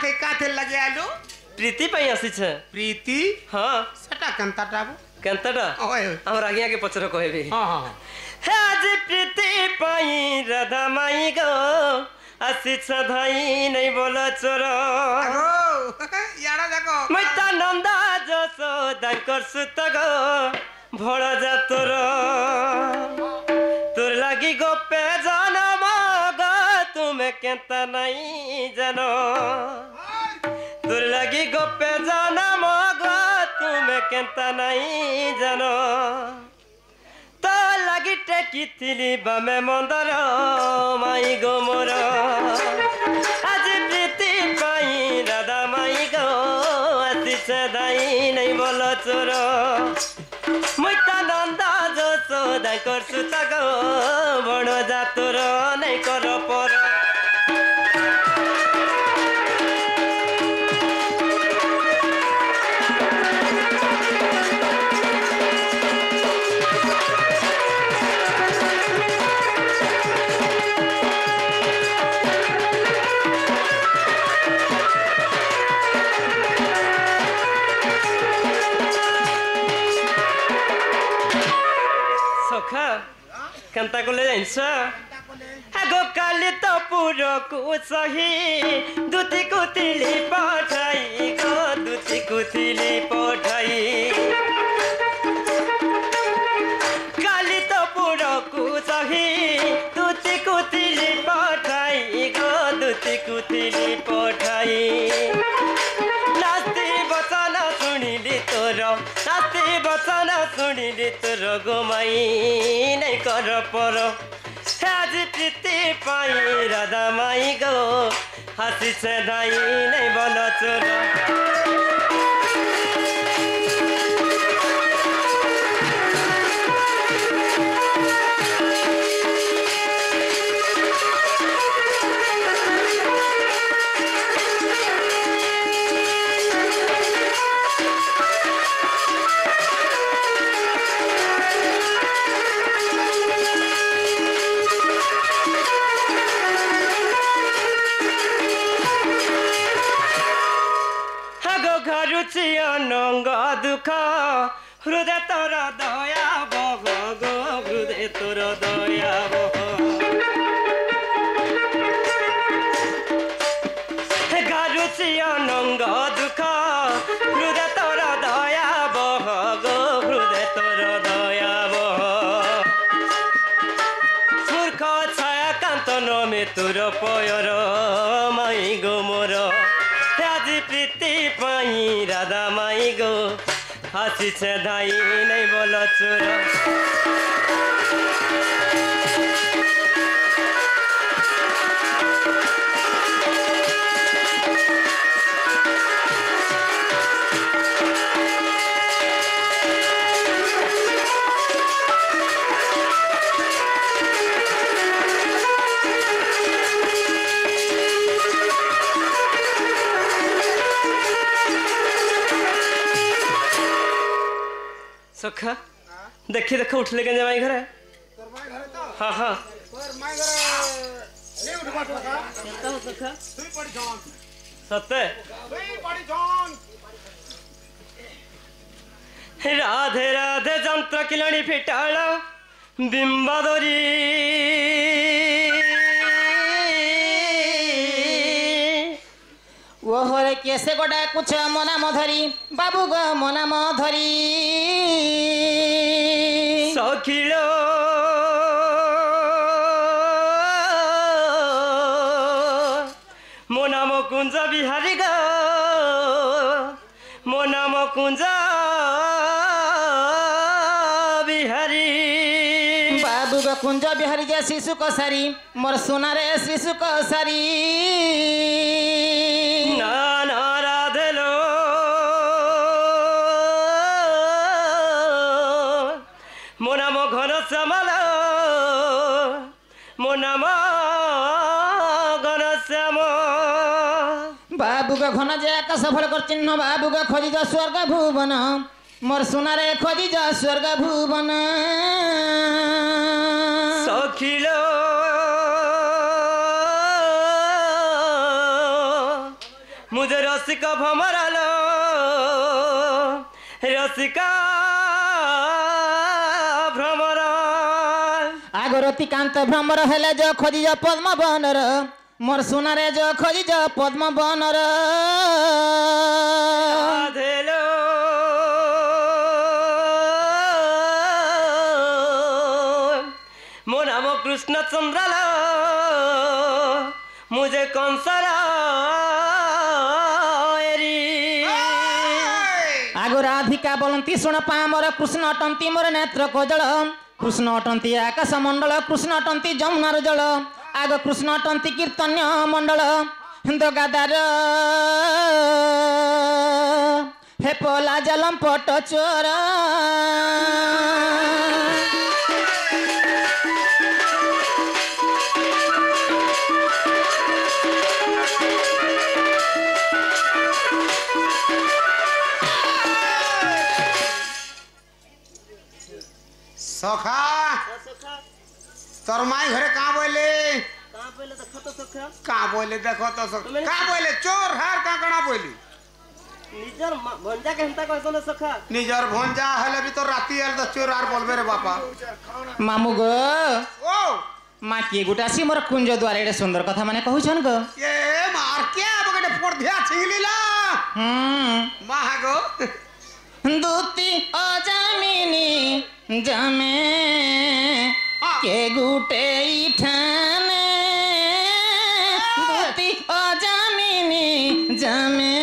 के काथे लगे आलू प्रीति पई आसी छे प्रीति हां सेटा कंताटा केंतटा ओए हमर आगिया के पचरो कहबे हां हां हे आज प्रीति पई राधा माई गो आसी छधाई नै बोल चोर अगो याडा देखो मैता नंदा जसोदा कर सुत गो भड़ जा तोर लागी गोपे जनम गो तुम्हें केंता नहीं जानो तोर लगी गोपे जनम गो तुम्हें केंता नहीं जानो तो लगी टेकी थिली बमे मंदर माई गो मोर आज प्रीति पाई राधा माई गो आती छदाई नहीं बोल चोर मैता नंदा जसोदा करसु तगो बड़ जा तोर नहीं कर पर केंता कोले जाइन्छ आगो काली त पुरको सही दुती कुतिली पठाई गो दुती कुतिली पठाई काली त पुरको सही दुती कुतिली पठाई गो दुती कुतिली पठाई नास्ति बचन सुनिली तोर नास्ति बचन सुनिली तोर गोमाई नहीं कर पर आज प्रीति पाई राधा माई गो हसी से दाई नहीं बोल चोर नंग दुख हृदय तोर दया बह गो हृदय तोर दया बह गारुची नंग दुख हृदय तोर दया बह गो हृदय तोर दया बह मूर्ख छाया कांत नमे तोर पयर माई गो मोर आज प्रीति पाई राधा माई गो हसी से दाई नहीं बोल चोर सखा देखी देख उठले के माई घरे तोर माई घरे तो हां हां तोर माई घरे ले उठ बात लगा केंता हो सखा तुई पड़ी जान सत्य तुई पड़ी जान राधे राधे जंत्र किलणी फिटाला बिंबादरी ओहरे केसे गोटा कुछ मना मधरी बाबू गो मना मधरी सखिलो मो नाम कुंज बिहारी गो मो नाम कुंज बिहारी बाबू गो कुंज बिहारी जे शिशु को सारी मोर सोनारे शिशु को सारी नाना राधेलो मो नाम घन श्यामल मो नाम घन श्याम बाबू का घन जे आकाश फल कर चिन्ह बाबू का खोजी जा स्वर्ग भुवन मोर सोनारे खोजी जा स्वर्ग भुवन मुझे रसिक भमरलो रसिका भ्रमर आगरती कांत भ्रमर हेले जो खोजिज पद्म बनर मोर सुनारे जो खोजिज पद्म बनर धेलो मो नाम कृष्ण चंद्रल मुझे कंसर आगो राधिका बोलती शुण पामर कृष्ण अटंती मोर नेत्र कोजल कृष्ण अटंती आकाश मंडल कृष्ण अटंती जमुनार जल आग कृष्ण अटंती कीर्तन्य मंडल दगादार हे पोला जलम पट चोर सखा तोर माई घरे कहाँ बोले देखो तो सखा कहाँ बोले देखो तो कहाँ बोले चोर हार कहाँ कणा बोली निजर भंजा के हंता कहसन सखा निजर भंजा हले भी तो राती आल तो चोर हार बोलबे रे बापा मामू गो ओ माँ किए गुटा सी मोर कुंज द्वार एडे सुंदर कथा माने कहूछन गो ये मार क्या बगड़े पड़धिया छिंगलीला माँ गो दूती अजामिनी जमे के गुटे ठाने दूती अजामिनी जमे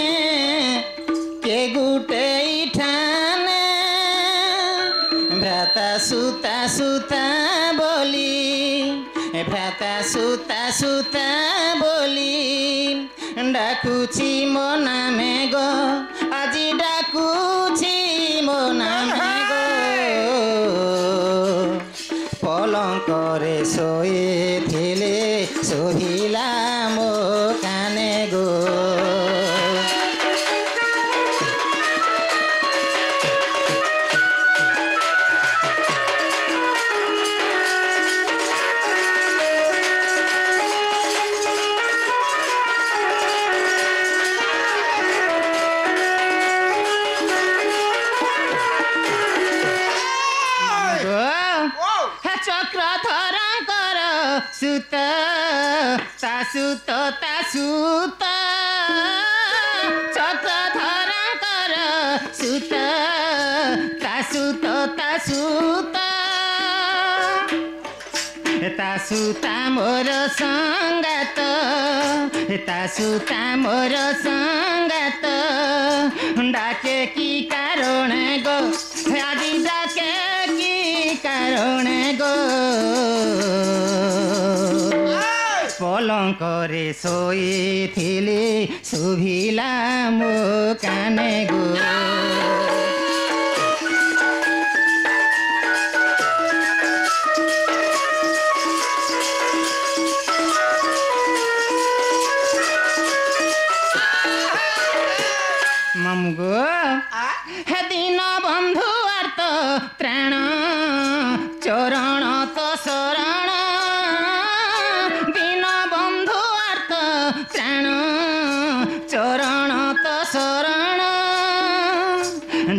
के गुटे ठाने भ्राता सुता सुता बोली भ्राता सुता सुता बोली डाकुची मो नामे गो আজি डाकुची मो नामे गो पलंकरे शोइथिले सोहिला मो काने गो चक्रधरंकर सुत तासुत तासुत चक्रधरंकर सुत तासुत तासुत तासुता मोर संगात तासुता मोर संगात डाके की कारण गो आदि डाके की कारण गो पलंकरे शोइथिले शुभिला मो काने गो मामुगो हे दीन बंधु आर्त त्राण चरण तो शरण दीन बंधु आर्त त्राण चरण तो शरण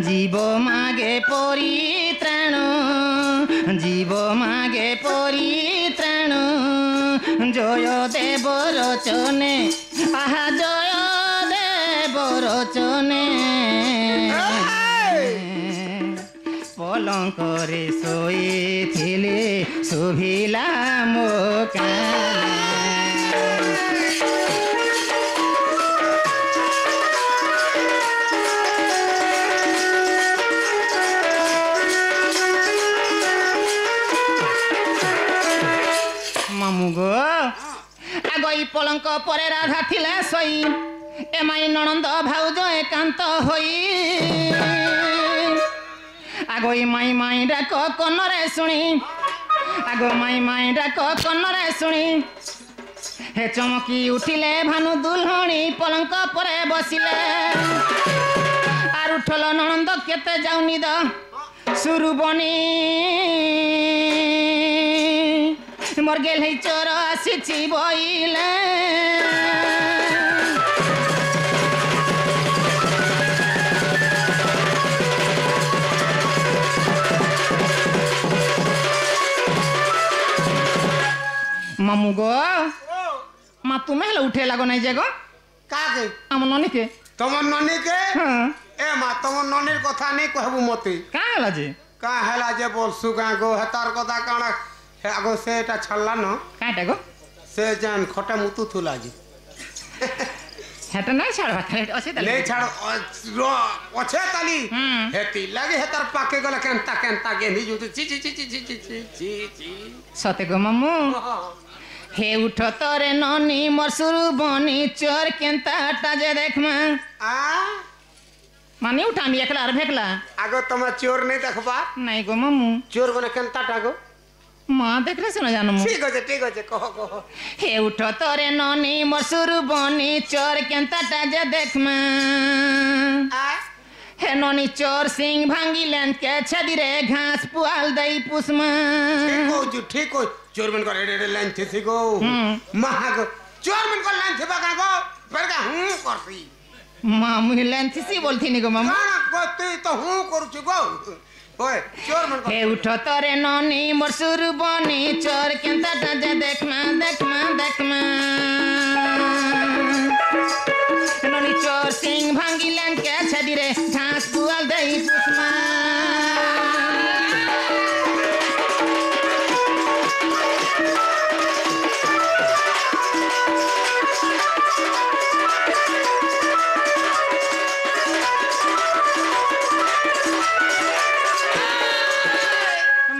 जीव मागे परित्राण जीव मागे परित्राण जय देव रचने आहा जय रचने पलंकरे शोइथिले शुभिला मो मामू गो आग ई पलंक परे राधा थिला सोई एमाई ननंद भाउज एकांत होई आगो माई माई डाक कन्नरे शुणी आगो माई माई डाक कन्नरे शुणी हे चमकी उठिले भानु दुल्हणी पलंक परे बसिले आर उठल ननंद केते जाउनी द सुरुबनी मोर गेल चोर आसी बइले मामू गो मा तुम्हें हेला उठे लागो नहीं जागो काके आम ननी के तम ननी के हाँ ए मा तम ननीर कथा नहीं कहबू मते का हेला जे का हेला जे बोलसु का गो हेतार कथा काना हे आगो से एटा छल्ला न काटा गो से जान खटा मुतु थुला जी हेटा नहीं छाड़ खाली अच्छे तले ले छाड़ अच्छे ताली हेती लागे हेतार पाके गला केनता केनता गेंदी जुते ची ची ची ची ची ची ची ची ची सते गो मामू हे उठ तोरे ननी मरसुरु बनी चोर केंता ताजे देख मा आ मानी उठानी एकला और भेकला आगो तमा चोर नहीं देखबा नहीं गो मामू चोर बने केनता टागो माँ देखले सुनो जानो मु ठीक है कहो कहो हे उठ तोरे ननी मरसुरु बनी चोर केंता ताजे देख मा आ हे ननी चोर सिंह भांगी लेन के छदी रे घास पुआल दई पुसमा ठीक हो चोर मन को रेडे लाइन थी गो महागो चोर मन को लाइन थे बागा गो फिर का हूं करसी मामू लेन थी बोलथी नी गो मामू काना गोती तो हूं करू छु गो ओए चोर मन को हे उठ तोरे ननी मरसुरु बनी चोर केंता ताजे देख मा ननी चोर सिंह भांगी लेन के छदी रे घास पुआल दई पुसमा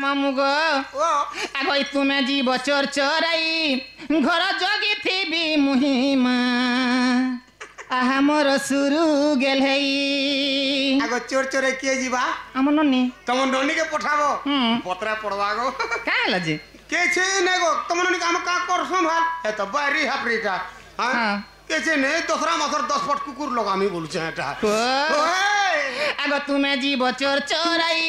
मामू गो ओ आगो तुमे जीव चोर चोराई घर जगी थी मुहिमा आहा मोर सुरु गेल हेई आगो चोर चोरे के जीवा आम ननी तम ननी के पठाबो पत्रा पड़वा गो का हला जे के छे ने गो तम ननी काम का करसो भाल ए तो बारी हापरीटा हां के छे ने दूसरा मथर 10 फट कुकुर लगामी बोलु छे एटा ओए आगो तुमे जीव चोर चोराई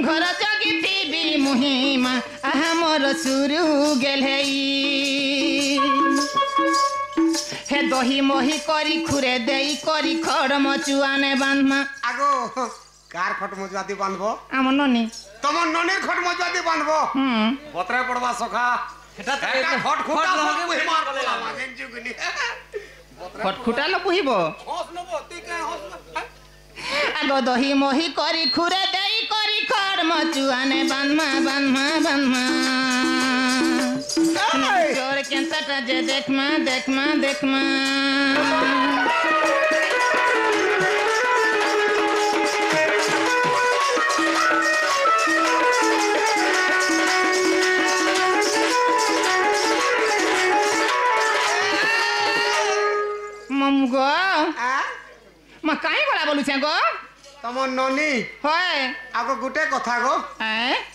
घर जगी थी मुहिमा आहा मोर सुरु गेल हेई हे दही मही करी खुरे देई करी खड़ मचुआने बांधमा आगो कार खट मजवाती बांधबो आम ननी तम ननीर खट मजवाती बांधबो पत्रा पड़वा सखा एटा खट खुटा लगे मार बोला मागेन जुगनी खटखुटा लो पुहिबो होस नबो ती के होस आगो दही मही करी खुरे देई करी खड़ मचुआने बांधमा चोर केंता ताजे देख मा मम गो आ मा काहे गला बोलु छे गो तम ननी होय आगो गुटे कथा गो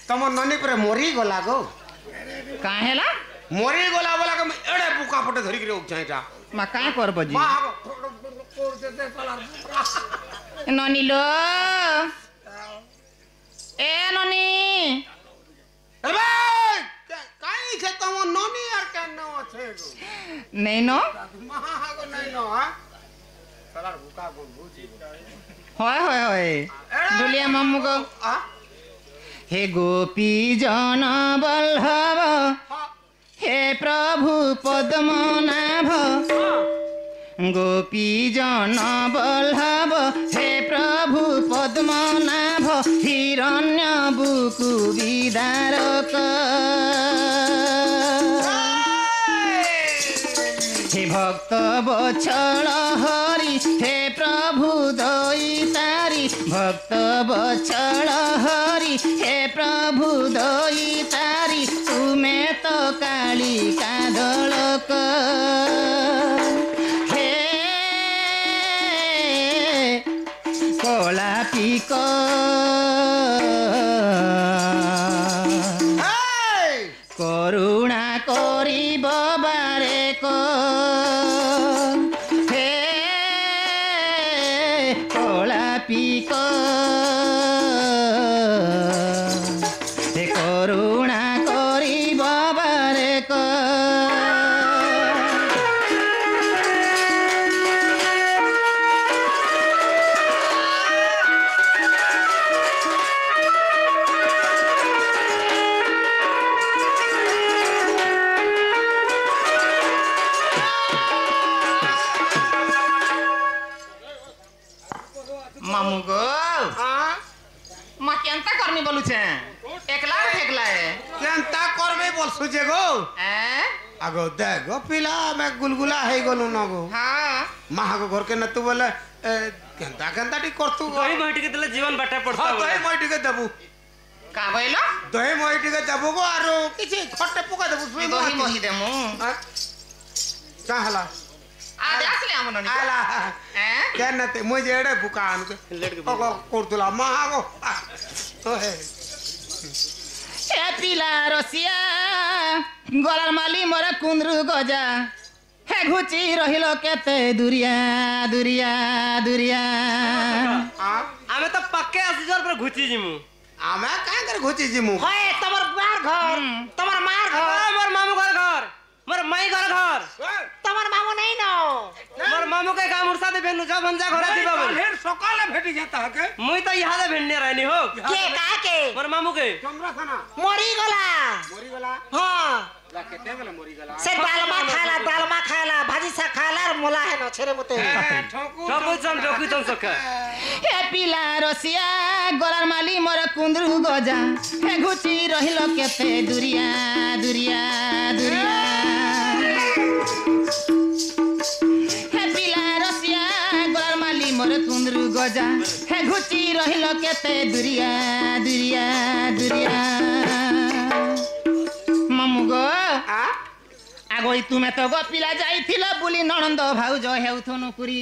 तम ननी पर मरी गला गो काहेला मरी गला बोला के एड़े बुका पटे धरि के उठाइटा मा काहे करबो जी मा कोर दे साला ननी लो ए ननी अबे काई छे तम ननी यार के न छे गो नहीं नो महा गो नहीं नो हा साला बुका गो भूजी होय दुलिया मामू गो आ हे गोपी जन बल्लभ हे प्रभु पद्मनाभ गोपी जन बल्लभ हे प्रभु पद्मनाभ हिरण्य बुकु विदारक हे भक्त बछड़ हरि हे प्रभु दयितारी भक्त बछड़ हरि हे प्रभु दयितारी तुमे तो कालिका दलक हे कला पिक करुणा करिब बारेक हे कला पिक हे करुणा करिब बारेक मामू गो हाँ माँ केंता करनी बोलू छे एकला फेकला है केंता करबे बोलसु जे गो आगो दे गो पिला मैं गुलगुला है गोलु न गो हाँ माँ गो घर के न तू बोले केंता केंता टी करतु दही मोहिटी के दिले जीवन बाटे पड़ता हाँ दही मोहिटी के देबू का बोलो दही मोहिटी के देबू गो आरो किछि खट्टे पका देबू सुई दही मोही देमु का हला आज आसले हम ननी आला केनते मु जेडे बुकान के ओको कोरतुला माँ गो ओहे ए पिला रसिया गलार माली मोर कुंद्रु गजा हे घुची रहिलो केते दुरिया दुरिया दुरिया आमे तो पक्के आसीजर पर घुची जिमु आमे काहे कर घुची जिमु होए तमर बार घर तमर मार घर मोर मामू घर मोर माई घर तमर मामू नहीं नो मोर मामू के काम उरसा दे भेनु जा भंजा घरे दिबा बोल ढेर सकाले भेटी जाता है के मुई तो यहां दे भेन्ने रहनी हो के का के मोर मामू के चमरा खाना मरी गला हां ला केते गला मरी गला से दालमा खाला भाजी सा खाला और मोला है न छेरे मते ठोकु चम सका हे पिला रसिया गलार माली मोर कुंद्रु गजा हे घुची रहिलो केते दुरिया दुरिया दुरिया हे पिला रसिया गलार माली मोर कुंद्रु गजा हे घुची रहिलो केते दुरिया दुरिया दुरिया मामू गो आगोई तुमे तो गो पिला जाइथिलो बुली ननंद भाउज हेउथनु कुरी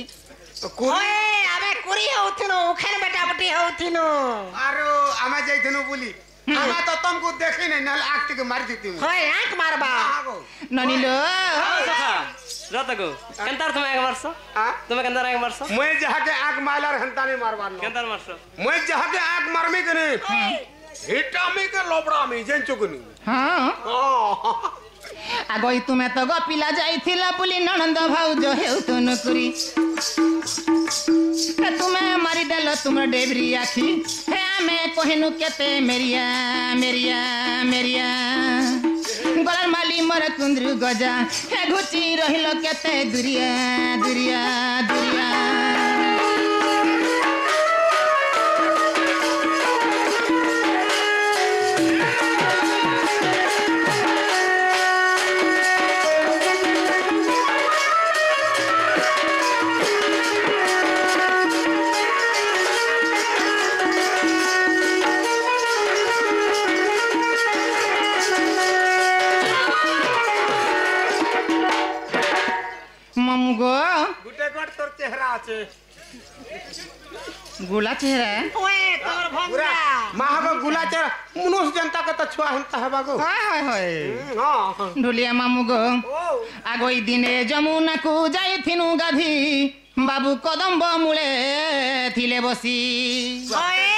कोई आमे कुरी हेउथनु उखेन बेटा बटी हेउथनु आरो आमे जाइथनु बोली आमा तो तुमको देखी नहीं नल आंख के मार देती हूं होय आंख मारबा आगो ननिलो सखा रतगो केंतार तुम एक वर्ष तुम केंतार एक वर्ष मैं जहां के आंख मारला हंता नहीं मारवानो केंतार वर्ष मैं जहां के आंख मारमी के नहीं हिटा में के लोबड़ा में जेन चुगनी हां आगोई तुमे तो गो पिला जाइथिला बुली ननंद भाउज हेउथनु कुरी तुमे मारी देलो तुम डेबरी आखी हे आमे कहनु केते मेरिया मेरिया मेरिया गलार माली मोर कुंद्रु गजा हे घुची रहिलो केते दुरिया दुरिया दुरिया मामू गो गुटे गट तोर चेहरा আছে गुला चेहरा ओए तोर पूरा महागो गुला चेहरा मनुष्य जनता के त छुआ हंता हेबा गो हाय हाय हाय हां ढोलिया मामू गो आगोई दिने जमुना को जाइथिनु गाधी बाबू कदम्ब मुळे थिले बसी ओए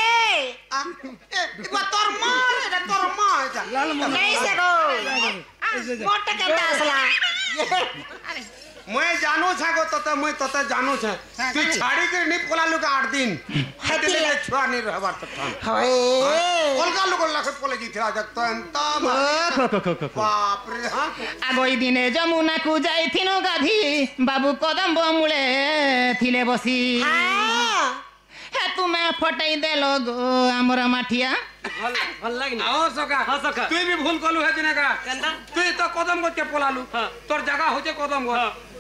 तोर मां जा लाल नहीं से गो मोट के दासला मैं जानू छा गो तते मैं तते जानू छे तू छाड़ी के नहीं पोला लोग 8 दिन हते ले छुआ नहीं रहबार त होए कोलका लोग लखत पोले जी थरा जक तो अंता बाप रे हां आगोई दिने जमुना को जाइथिनु गाधी बाबू कदम्ब मुळे थिले बसी हां हे तुमे फटाई देलो गो हमर माठिया भल लागिन आओ सका हां सका तू भी भूल कलु है दिने का केंता तू तो कदम को के पोलालू तोर जगह होचे कदम को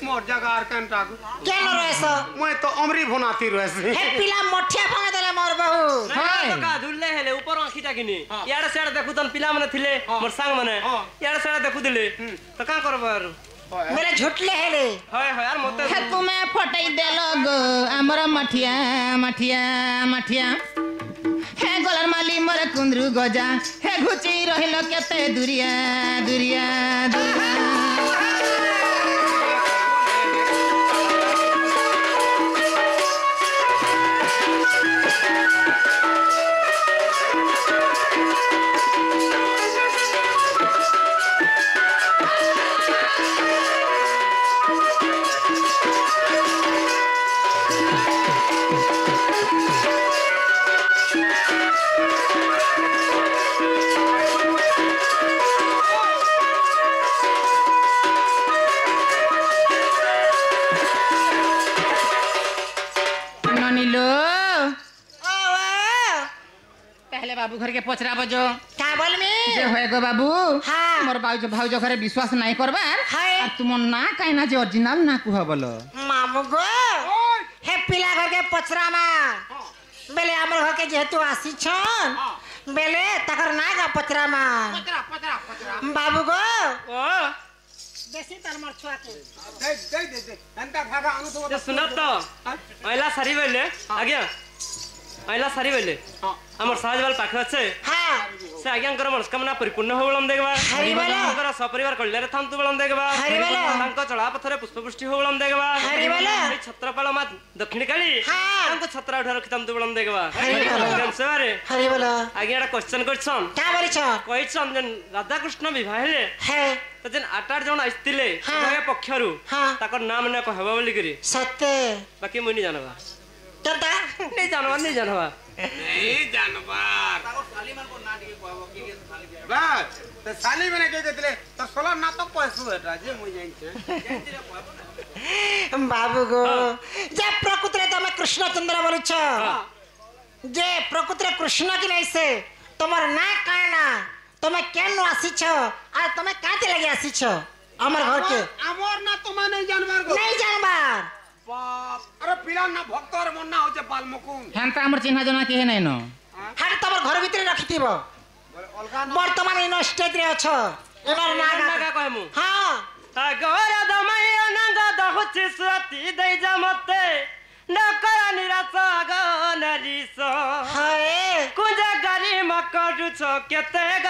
मोर जगह आर केनटा केन रहसो मैं तो अमरी भुनाती रहसी हे पिला मठिया भांग देले मोर बहू सका झुल्ले हेले ऊपर आखिटा किनी याडे सेड देखु तन पिला माने थिले मोर सांग माने याडे सेड देखु दिले तो का करबार मेरे झुटले हेले हाय हाय यार मते हे तुमे फटाई देलो गो हमर मठिया मठिया मठिया हे गलार माली मोर कुंद्रु गजा हे घुची रहिलो केते दुरिया दुरिया दुरिया बाबू घर के पचरा बजो क्या बोल में जे होए गो बाबू हाँ। मोर भाउज घरे विश्वास नहीं करबार हाय। और तुम ना काई ना जे ओरिजिनल ना कुह बोलो मामू गो हे पिला घर के पचरा मा बेले हमर घर के जेतु आसी छन बेले तकर ना गा पचरा मा बाबू गो ओ देसी तल मोर छुआ के दे एंता भागा अनु तो सुन तो अइला सारी बेले आज्ञा अइला सारी बेले हमर सहजवाल पाखे अच्छे हां से आज्ञांकर मनस्कामना परिपूर्ण हो बलम देखबा हरि बोलो। तांकर सपरिवार कल्याण थांतु बलम देखबा हरि बोलो। तांको चढ़ा पथरे पुष्पपुष्टि हो बलम देखबा हरि बोलो। छत्रपाल मा दक्षिण काली हाँ। तांको छत्रा उठा रखि थांतु बलम देखबा हरि बोलो। सेवारे हरि बोलो आज्ञा एटा क्वेश्चन करछन क्या बोली छ कहिछन जन राधा कृष्ण विवाह हेले है तो जन 8 जन आइतिले हाँ। उभय पक्षरु हाँ। ताकर नाम न कहबा बोली करी सत्य बाकी मुई नहीं जानबा करता नहीं जानबा नहीं जानबार ताको साली मन को नाट के कहबो की बस तो साली मने के देतले तो सोला नाटक कहसु एटा जे मुई जाइन छे बाबू गो जे प्रकृति तमे कृष्णचंद्र बोली छ जे प्रकृति कृष्ण की नहीं से तमर ना काना तमे केन आसी छ आ तमे काते लगे आसी छ हमर घर के हमर ना तो नहीं जानबार गो नहीं जानबार बाप अरे पिला ना भक्त और मन ना हो जे बाल मुकुंद हेंता हमर चिन्हा जना के नहीं न हाट तमर घर भीतर रखिथिबो अलगा वर्तमान इन स्टेज रे अछ एनर ना का कहमु हां আগর দমাই অনঙ্গ দহছি সুতি দেই জমতে নকর নিরাশ গনরিস हाय কুজা গারি মকরুছ কেতে গ